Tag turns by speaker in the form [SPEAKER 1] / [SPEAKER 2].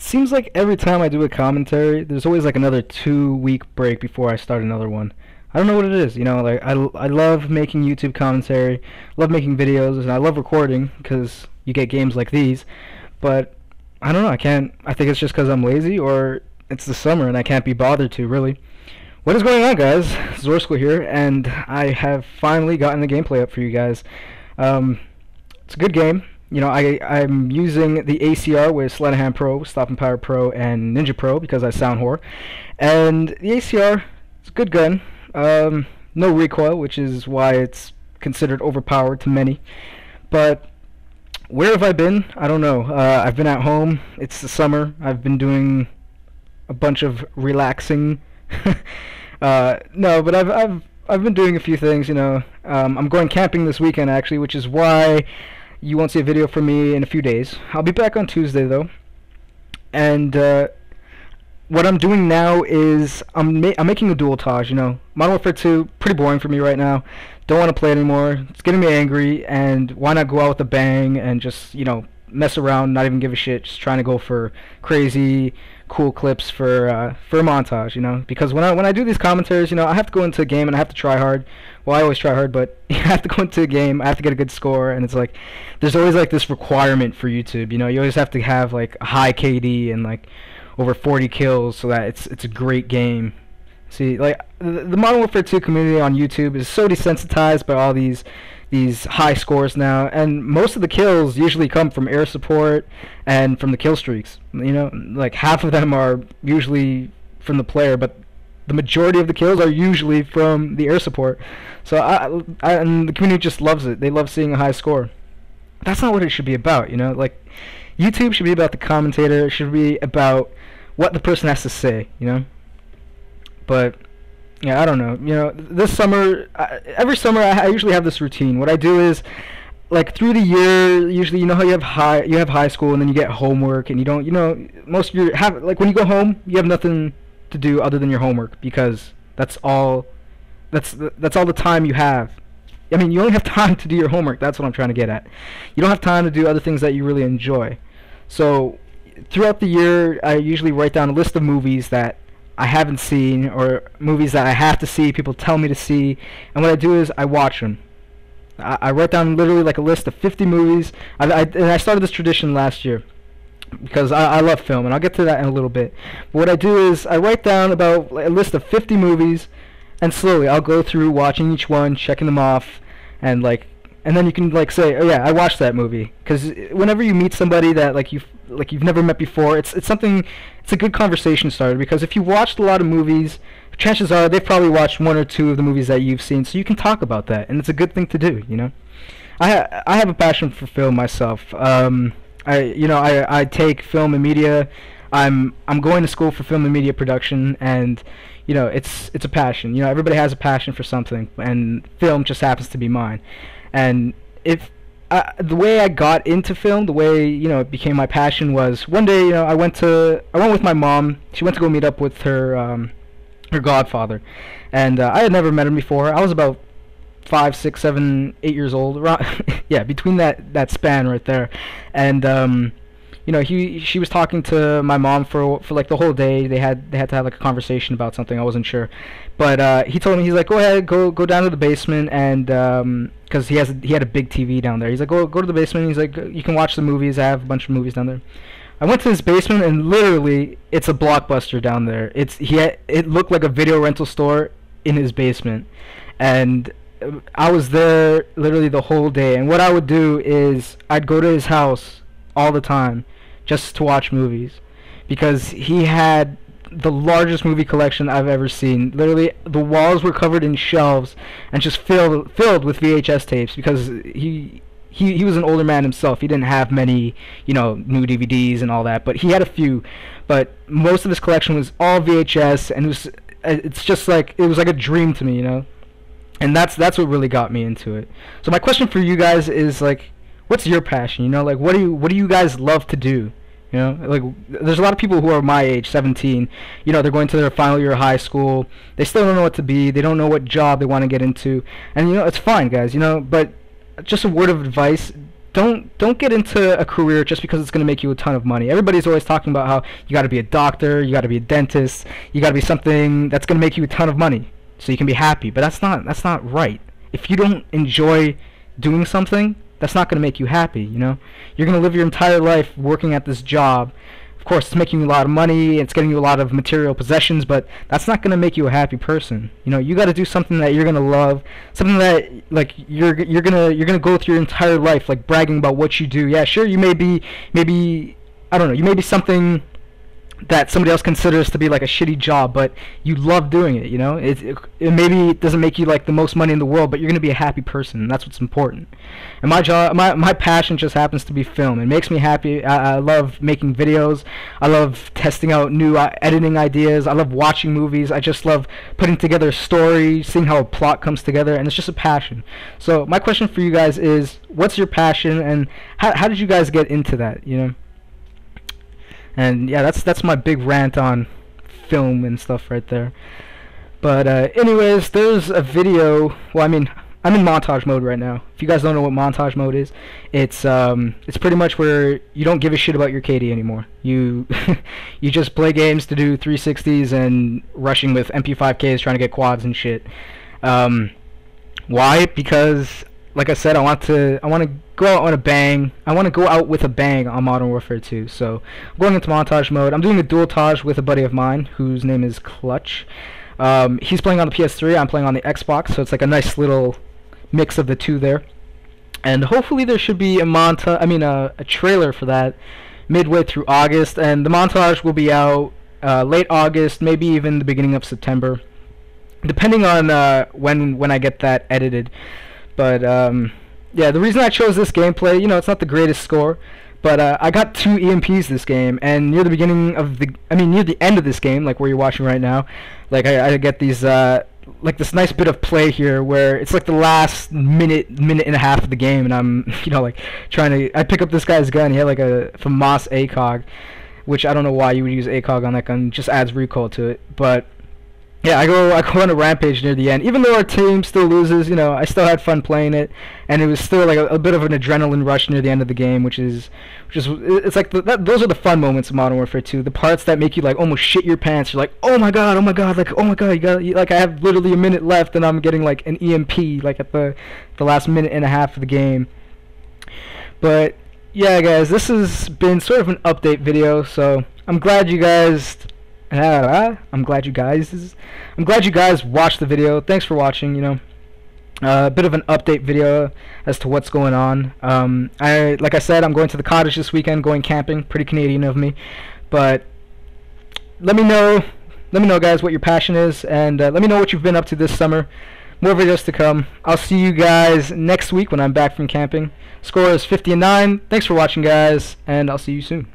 [SPEAKER 1] seems like every time I do a commentary, there's always like another 2 week break before I start another one. I don't know what it is, like I love making YouTube commentary, love making videos, and I love recording because you get games like these. But I don't know, I think it's just because I'm lazy, or it's the summer and I can't be bothered to, really. What is going on, guys? Zorskel here, and I have finally gotten the gameplay up for you guys. It's a good game. I'm using the ACR with Sleight of Hand Pro, Stop and Power Pro, and Ninja Pro because I sound whore. And the ACR, it's a good gun. No recoil, which is why it's considered overpowered to many. But where have I been? I don't know. I've been at home. It's the summer. I've been doing a bunch of relaxing. No, but I've been doing a few things. I'm going camping this weekend actually, which is why you won't see a video from me in a few days. I'll be back on Tuesday though, and what I'm doing now is I'm making a dual-tage. Modern Warfare 2, pretty boring for me right now. Don't want to play anymore. It's getting me angry, and why not go out with a bang and just mess around, not even give a shit, just trying to go for crazy cool clips for a montage, because when I do these commentaries, I have to go into a game and I have to try hard. Well, I always try hard, but you have to go into a game, I have to get a good score, and it's like there's always like this requirement for YouTube. You always have to have like a high KD and like over 40 kills so that it's a great game. See, like the Modern Warfare 2 community on YouTube is so desensitized by all these high scores now, and most of the kills usually come from air support and from the kill streaks. Like half of them are usually from the player, but the majority of the kills are usually from the air support. So and the community just loves it. They love seeing a high score. That's not what it should be about, Like YouTube should be about the commentator. It should be about what the person has to say, But yeah, I don't know. This summer, every summer I usually have this routine. What I do is, like through the year, usually how you have high school and then you get homework, and you don't, most of your like when you go home, you have nothing to do other than your homework, because that's all the time you have. I mean, you only have time to do your homework. That's what I'm trying to get at. You don't have time to do other things that you really enjoy. So throughout the year, I usually write down a list of movies that I haven't seen, or movies that I have to see, people tell me to see, and what I do is I watch them. I write down literally like a list of 50 movies, and I started this tradition last year because I love film, and I'll get to that in a little bit. But what I do is I write down about a list of 50 movies, and slowly I'll go through watching each one, checking them off, and then you can say, oh yeah, I watched that movie. Because whenever you meet somebody that you've never met before, it's a good conversation starter. Because if you've watched a lot of movies, chances are they've probably watched one or two of the movies that you've seen, so you can talk about that, and it's a good thing to do. I have a passion for film myself. I take film and media. I'm going to school for film and media production, and it's a passion. Everybody has a passion for something, and film just happens to be mine. And if the way I got into film, the way it became my passion, was one day I went with my mom. She went to go meet up with her godfather, and I had never met him before. I was about 5, 6, 7, 8 years old, around yeah, between that span right there. And she was talking to my mom for like the whole day. They had to have like a conversation about something. I wasn't sure, but he told me, he's like, go ahead, go down to the basement, and because he had a big TV down there. He's like, go to the basement. He's like, you can watch the movies. I have a bunch of movies down there. I went to his basement, and literally it's a Blockbuster down there. It looked like a video rental store in his basement, and I was there literally the whole day. And what I would do is I'd go to his house all the time just to watch movies, because he had the largest movie collection I've ever seen. Literally the walls were covered in shelves and just filled with VHS tapes, because he was an older man himself. He didn't have many new DVDs and all that, but he had a few. But most of his collection was all VHS, and it's just like, it was like a dream to me, and that's what really got me into it. So my question for you guys is, like, what's your passion? Like, what do you guys love to do? Like, there's a lot of people who are my age, 17. They're going to their final year of high school. They still don't know what to be. They don't know what job they want to get into. And it's fine, guys. But just a word of advice: don't get into a career just because it's going to make you a ton of money. Everybody's always talking about how you got to be a doctor, you got to be a dentist, you got to be something that's going to make you a ton of money so you can be happy. But that's not right. If you don't enjoy doing something, that's not going to make you happy, you know? You're going to live your entire life working at this job. Of course, it's making you a lot of money, it's getting you a lot of material possessions, but that's not going to make you a happy person. You know, you got to do something that you're going to love, something that like you're going to go through your entire life like bragging about what you do. Yeah, sure, you may be I don't know, you may be something that somebody else considers to be like a shitty job, but you love doing it, you know? It maybe it doesn't make you like the most money in the world, but you're going to be a happy person, and that's what's important. And my job, my passion just happens to be film. It makes me happy. I love making videos. I love testing out new editing ideas. I love watching movies. I just love putting together a story, seeing how a plot comes together, and it's just a passion. So my question for you guys is, what's your passion, and how did you guys get into that, you know? And yeah, that's my big rant on film and stuff right there. But anyways, there's a video. Well, I mean, I'm in montage mode right now. If you guys don't know what montage mode is, it's pretty much where you don't give a shit about your KD anymore. You you just play games to do 360s and rushing with MP5Ks trying to get quads and shit. Why? Because like I said, I want to go out on a bang. I want to go out with a bang on Modern Warfare 2. So I'm going into montage mode. I'm doing a dual-tage with a buddy of mine whose name is Clutch. He's playing on the PS3. I'm playing on the Xbox. So it's like a nice little mix of the two there. And hopefully there should be a trailer for that midway through August. And the montage will be out late August, maybe even the beginning of September, depending on when I get that edited. But yeah, the reason I chose this gameplay, you know, it's not the greatest score, but I got 2 EMPs this game, and near the end of this game, like where you're watching right now, like I get these like this nice bit of play here where it's like the last minute and a half of the game, and I'm you know like I pick up this guy's gun. He had like a FAMAS ACOG, which I don't know why you would use ACOG on that gun. It just adds recoil to it, but. Yeah, I go on a rampage near the end. Even though our team still loses, you know, I still had fun playing it, and it was still like a bit of an adrenaline rush near the end of the game, which is it's like those are the fun moments of Modern Warfare 2. The parts that make you like almost shit your pants. You're like, oh my god, like oh my god, like I have literally a minute left, and I'm getting like an EMP like at the last minute and a half of the game. But yeah, guys, this has been sort of an update video, so I'm glad you guys. I'm glad you guys watched the video. Thanks for watching. You know, a bit of an update video as to what's going on. Like I said, I'm going to the cottage this weekend, going camping. Pretty Canadian of me, but let me know, guys, what your passion is, and let me know what you've been up to this summer. More videos to come. I'll see you guys next week when I'm back from camping. Score is 50-9. Thanks for watching, guys, and I'll see you soon.